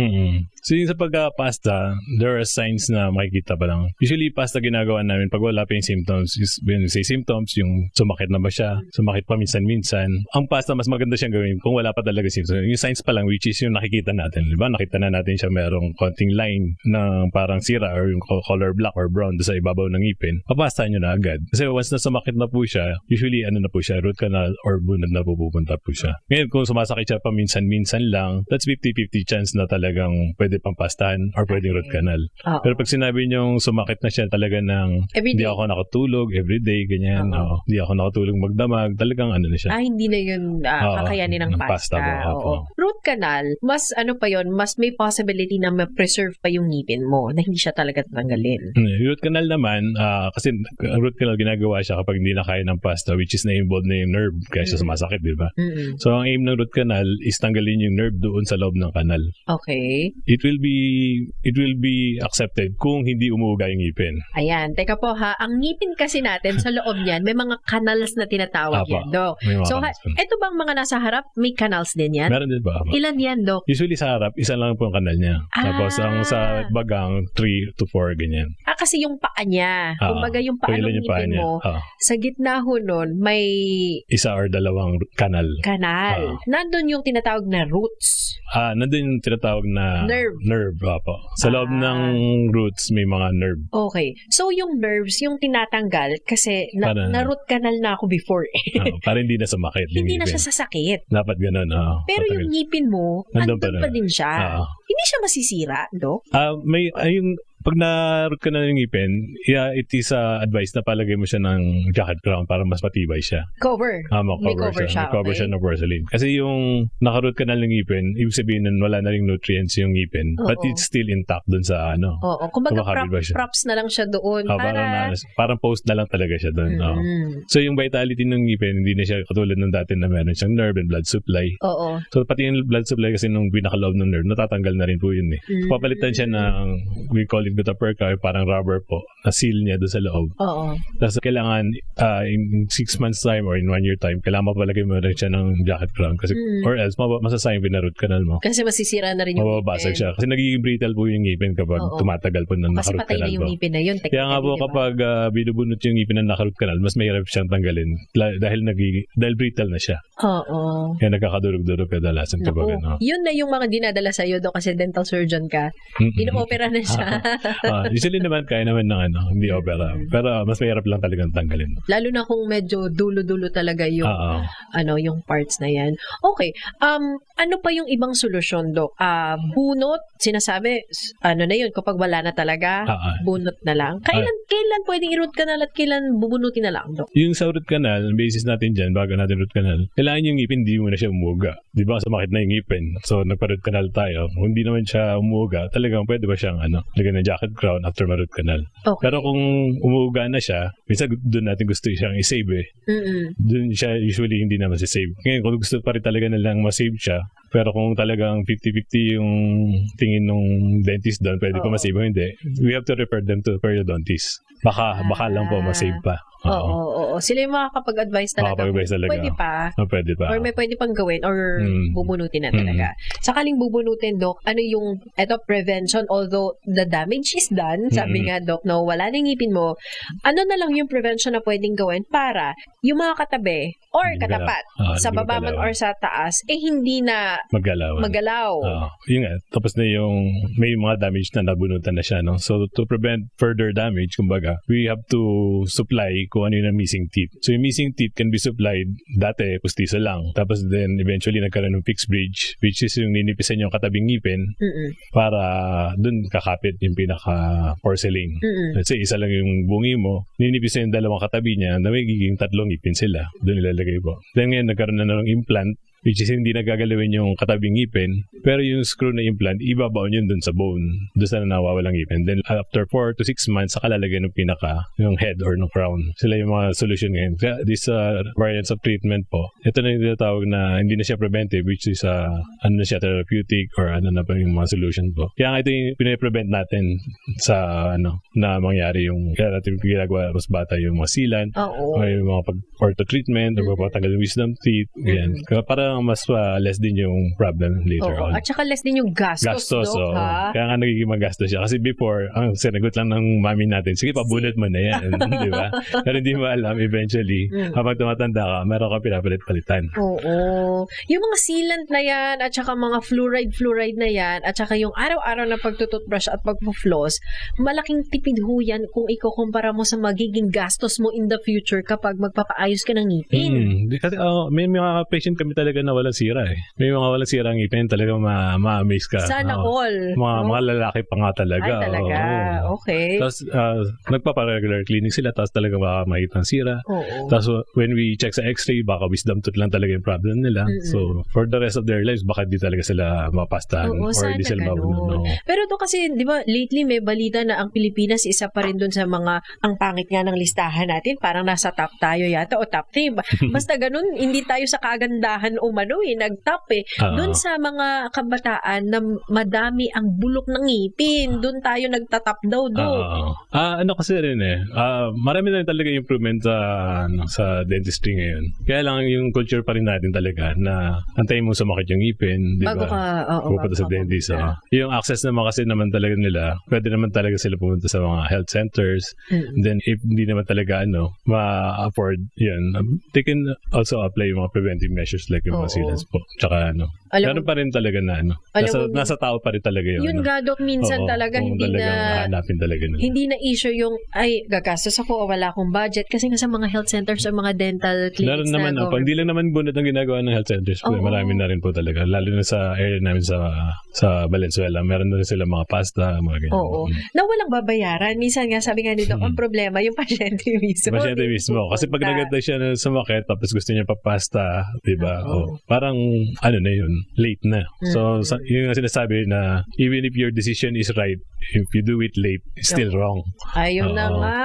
So yung sa pagka-pasta, there are signs na makikita pa lang. Usually, pasta ginagawa namin pag wala pa yung symptoms. When we say symptoms, yung sumakit na ba siya? Sumakit pa minsan-minsan. Ang pasta, mas maganda siyang gawin kung wala pa talaga symptoms. Yung signs pa lang, which is yung nakikita natin. Diba? Nakita na natin siya merong konting line na parang sira or yung color black or brown sa ibabaw ng ngipin. Papastahan nyo na agad. Kasi once na sumakit na po siya, usually na po siya, root canal or bunod na pupunta po siya. Ngayon, kung sumasakit siya pa minsan-minsan lang, that's 50-50 chance na talagang pwede pang pastahan or pwedeng root canal. Pero pag sinabi nyong sumakit na siya talaga ng hindi ako nakatulog everyday, ganyan, hindi ako nakatulog magdamag, talagang na siya. Hindi na yun kakayanin ng pasta. Root canal, mas pa yon, mas may possibility na ma-preserve pa yung ngipin mo na hindi siya talaga tatanggalin. Root canal naman, kasi root canal ginagawa siya kapag hindi na kaya ng pasta, which is na-involve na yung nerve kaya siya sumasakit, di ba? So, ang aim ng root canal is tanggalin yung nerve doon sa loob ng kanal. Okay. It will be accepted kung hindi umuuga yung ngipin. Ayan, teka po ha, ang ngipin kasi natin sa loob niyan, may mga canals na tinatawag yan, Dok. So, ito bang mga nasa harap, may canals din yan? Meron din ba? Ilan yan, Dok? Usually sa harap, isa lang po ang kanal niya. Tapos ang sa bagang, 3 to 4, ganyan. Kasi yung paa niya. Kumbaga yung paa ng ngipin mo, sa gitna ho nun, may isa or dalawang kanal. Nandun yung tinatawag na roots. Nandun yung tinatawag na nerve. Sa loob ng roots, may mga nerve. Okay. So yung nerves, yung tinatanggal, kasi na-root canal na ako before. Para hindi na sumakit. Hindi na siya sasakit. Dapat ganun. Pero yung ngipin mo, nandun pa din siya. Hindi siya masisira, Dok? Pag na-root ka na ng ngipin, it is advised na palagay mo siya ng jacket crown para mas matibay siya. Cover. May cover siya. May cover siya ng porcelain. Kasi yung naka-root ka na ng ngipin, ibig sabihin nun wala na ring nutrients yung ngipin. But it's still intact dun sa Kumbaga props na lang siya doon. Parang post na lang talaga siya doon. So yung vitality ng ngipin, hindi na siya katulad ng dati na meron siyang nerve and blood supply. So pati yung blood supply kasi nung pinakaloob ng nerve, natatanggal na rin po yun . Papalitan siya ng, we call it gutaperca, parang rubber po, na seal niya doon sa loob. Tapos kailangan in 6 months time or in 1 year time, kailangan mapalagay mo rin siya ng jacket crown kasi or else masasayang pinaroot canal mo. Kasi masisira na rin yung mababasag siya. Kasi nagiging brittle po yung ngipin kapag tumatagal po ng nakaroot canal. Kasi patay na yung ngipin na yun. Kaya nga po kapag binubunot yung ngipin na nakaroot canal, mas mahirap siyang tanggalin dahil brittle na siya. Kaya nagkakadurog-durog kadalasan kapag Yun na yung mga dinadala sa'yo do kasi dental surgeon ka. Ino-opera na siya. Usually naman, kaya naman ng hindi opera. Pero mas mahirap lang talagang tanggalin. Lalo na kung medyo dulo-dulo talaga yung yung parts na yan. Okay. Ano pa yung ibang solusyon, Dok? Bunot, sinasabi, na yun, kapag wala na talaga, bunot na lang. Kailan pwedeng i-root canal at kailan bubunutin na lang, Dok? Yung sa root canal, basis natin dyan, bago natin root canal, kailangan yung ngipin, hindi mo na siya umuga. Di ba? Sumakit na yung ngipin. So, nagpa-root canal tayo. Kung hindi naman siya umuga, talagang pwede ba siyang lagyan ng jacket crown after ma-root canal. Okay. Pero kung umuga na siya, minsan doon natin gusto siyang i-save Doon siya usually hindi na masisave. Ngayon, kung gusto pa rin talaga na lang masave siya, pero kung talagang 50-50 yung tingin ng dentist doon, pwede pa masave o hindi, we have to refer them to periodontist. Baka lang po masave pa. Oo. Sila yung makakapag-advise talaga. Pwede pa. Pwede pa. Or may pwede pang gawin or bubunutin na talaga. Sakaling bubunutin, Dok, ano yung prevention, although the damage is done, sabi nga, Dok, no, wala na ngipin mo, ano na lang yung prevention na pwedeng gawin para yung mga katabi, or Hindi katapat. magalaw. Sa Hindi baba man magalaw. or sa taas, hindi na magalaw. Yun nga, tapos na yung may mga damage na nabunutan na siya, no? So to prevent further damage, kumbaga, we have to supply kung ano yung missing teeth. So yung missing teeth can be supplied, dati pustiso lang. Tapos then eventually nagkaroon ng fixed bridge, which is yung ninipisan yung katabing ngipin para dun kakapit yung pinaka porcelain. Let's say isa lang yung bungi mo, ninipisan yung dalawang katabi niya na may giging 3 ngipin sila. Doon ilalagay po. Then ngayon nagkaroon na ng implant, which is hindi nagagalawin yung katabing ngipin, pero yung screw na implant, ibabaon yun dun sa bone, dun sa nawawalang ngipin. Then after 4 to 6 months, saka lalagyan ng pinaka, yung head or ng crown. Sila yung mga solution ngayon. Kaya this variants of treatment po, ito na yung tinatawag na hindi na siya preventive, which is ano na siya, therapeutic or ano na pa yung mga solution po. Kaya nga ito yung pinaprevent natin sa na mangyari yung kaya natin ginagawa mas bata yung mga sealant, o yung mga ortho treatment, o pagpapatanggal ng wisdom teeth, ganyan. Kaya para mas less din yung problem later on. At saka less din yung gastos, Dok, ha? Kaya nga nagiging magastos siya. Kasi before, ang sinagot lang ng mami natin, sige, pabunot mo na yan. Di ba? Pero hindi mo alam, eventually, habang tumatanda ka, meron ka pinapalit-palitan. Oo. Yung mga sealant na yan, at saka mga fluoride na yan, at saka yung araw-araw na pagtututbrush at pagpo-floss, malaking tipid ho yan kung ikukumpara mo sa magiging gastos mo in the future kapag magpapaayos ka ng ngipin. Kasi may mga patient kami talaga na walang sira eh. May mga walang sira ang ngipin, talaga ma-amaze ka. Sana all. Mga lalaki pa nga talaga. Ay, talaga. Okay. Tapos, nagpapa-regular cleaning sila, tapos talaga baka makita ang sira. Tapos, when we check sa x-ray, baka wisdom tooth lang talaga yung problem nila. So, for the rest of their lives, baka di talaga sila mapastahan or di sila mabunod. Pero ito kasi, di ba, lately may balita na ang Pilipinas isa pa rin dun sa mga, ang pangit nga ng listahan natin, parang nasa top tayo yata o top 3. Basta ganun, hindi tayo sa kagandahan nag-top doon sa mga kabataan na madami ang bulok ng ngipin, doon tayo nagtatap daw. Ano kasi rin marami na rin talaga improvement sa dentistry ngayon. Kaya lang yung culture pa rin natin talaga na antayin mo sumakit yung ngipin, di ba? Bago ka, pupunta sa dentist. Yung access naman kasi naman talaga nila, pwede naman talaga sila pumunta sa mga health centers. Then if hindi naman talaga ma-afford yan, they can also apply yung mga preventive measures like yung mga sealants po. Tsaka meron pa rin talaga na nasa tao pa rin talaga yun. Yun nga, Dok, minsan talaga hindi na hanapin talaga nila. Hindi na issue yung gagastos ako o wala akong budget kasi nga sa mga health centers o mga dental clinics naman hindi lang naman bunod ang ginagawa ng health centers po. Marami na rin po talaga. Lalo na sa area namin sa Valenzuela. Meron na rin sila mga pasta, mga ganyan. Na walang babayaran. Minsan nga, sabi nga dito, ang problema yung pasyente mismo. Pasyente mismo. Kasi pag naganda siya na sumakit tapos gusto niya pa pasta, diba? Parang na yun, late na. So, yung sinasabi na even if your decision is right, if you do it late, it's still wrong. Ayun na nga.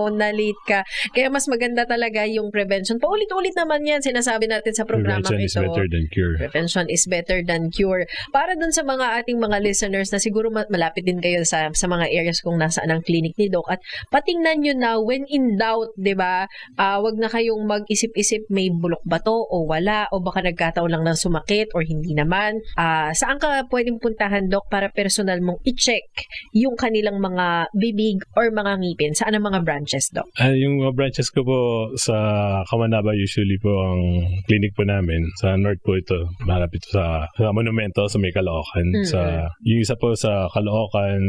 Na-late ka. Kaya mas maganda talaga yung prevention. Paulit-ulit naman yan, sinasabi natin sa programa ito. Prevention is better than cure. Prevention is better than cure. Para dun sa mga ating mga listeners na siguro malapit din kayo sa mga areas kung nasaan ang clinic ni Doc. At patingnan nyo na, when in doubt, diba, wag na kayong mag-isip-isip, may bulok ba to o wala, o baka nagkataon lang ng sumakit or hindi naman. Saan ka pwedeng puntahan, Doc, para personal mong i-check yung kanilang mga bibig or mga ngipin? Saan ang mga branches, Doc? Yung mga branches ko po sa Kamanaba, usually po ang clinic po namin. Sa North po ito, malapit sa Monumento, sa may Caloocan. Yung isa po sa Caloocan,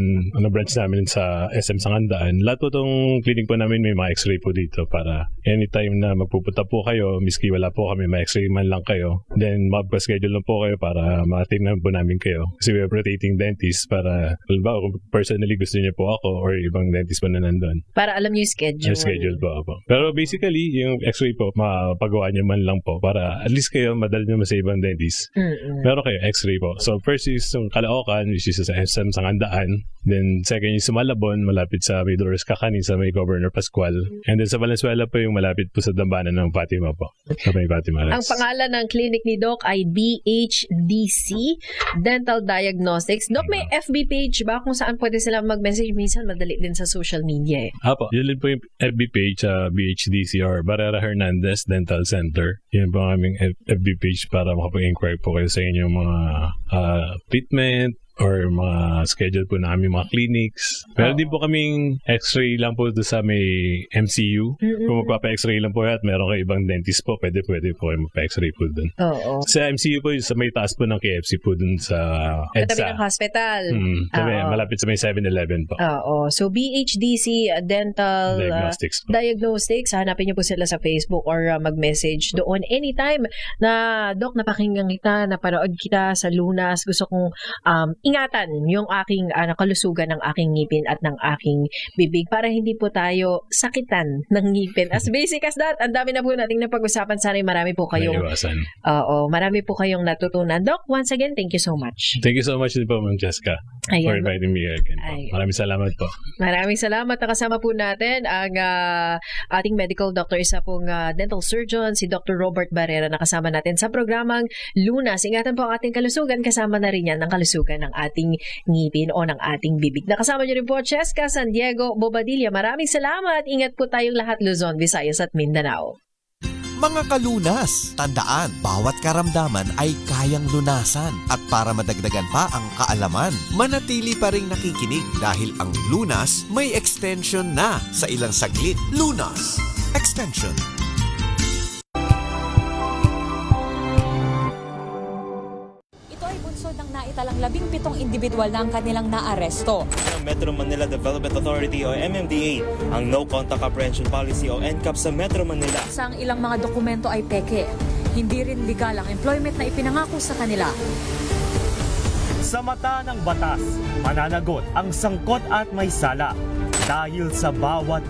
branch namin sa SM Sangandaan. Lahat po itong clinic po namin may mga x-ray po dito para anytime na magpupunta po kayo, miski wala po kami, may x-ray man lang kayo. Then, mag-schedule lang po kayo para matingnan po namin kayo. Kasi we have rotating dentist para, kung personally gusto niyo po ako or ibang dentist po na nandun. Para alam niyo yung schedule. Schedule po. Pero basically, yung x-ray po, mapagawa niyo man lang po para at least kayo madali naman sa ibang dentist. Meron kayo x-ray po. So, first is yung Caloocan, which is sa SM Sangandaan. Then, second is Malabon, malapit sa may Dolores Kakanin, sa may Governor Pascual. And then sa Valenzuela po yung malapit po sa Dambanan ng Fatima po. Sa may Fatima. Ang pangalan ng clinic ni Doc ay BHDC Dental Diagnostics. Doc, may FB page ba kung saan pwede sila mag-message? Minsan madali din sa social media Apo, yun din po yung FB page BHDC or Barrera Hernandez Dental Center. Yun po ang aming FB page para makapag-inquire po kayo sa inyong mga treatment or mga schedule po namin mga clinics. Meron din po kaming x-ray lang po doon sa may MCU. Kung magpapa-x-ray lang po at meron kayo ibang dentist po, pwede po kayo magpa-x-ray po doon. Oo. Sa MCU po, sa may taas po ng KFC po doon sa EDSA. Katabi ng hospital. Malapit sa may 7-Eleven po. Oo. So, BHDC Dental Diagnostics. Hanapin niyo po sila sa Facebook or mag-message doon anytime na, Dok, napakinggan kita, napanood kita sa Lunas. Gusto kong ingatan yung aking kalusugan ng aking ngipin at ng aking bibig para hindi po tayo sakitan ng ngipin. As basic as that, ang dami na po nating napag-usapan. Sana marami po kayong marami po kayong natutunan. Doc, once again, thank you so much. Thank you so much din po, Ma'am Jessica, for inviting me again po. Maraming salamat po. Maraming salamat. Nakasama po natin ang ating medical doctor, isa pong dental surgeon, si Dr. Robert Barrera, nakasama natin sa programang Lunas. Ingatan po ang ating kalusugan, kasama na rin yan ang kalusugan ng ating ngipin o ng ating bibig. Nakasama niyo rin po, Cheska San Diego Bobadilla. Maraming salamat. Ingat po tayong lahat, Luzon, Visayas at Mindanao. Mga kalunas, tandaan, bawat karamdaman ay kayang lunasan. At para madagdagan pa ang kaalaman, manatili pa ring nakikinig dahil ang Lunas may extension na sa ilang saglit. Lunas Extension. Ng naitalang 17 individual na ang kanilang naaresto. Ng Metro Manila Development Authority o MMDA ang No Contact Apprehension Policy o NCAP sa Metro Manila. Sa ang ilang mga dokumento ay peke. Hindi rin legal ang employment na ipinangako sa kanila. Sa mata ng batas, mananagot ang sangkot at may sala dahil sa bawat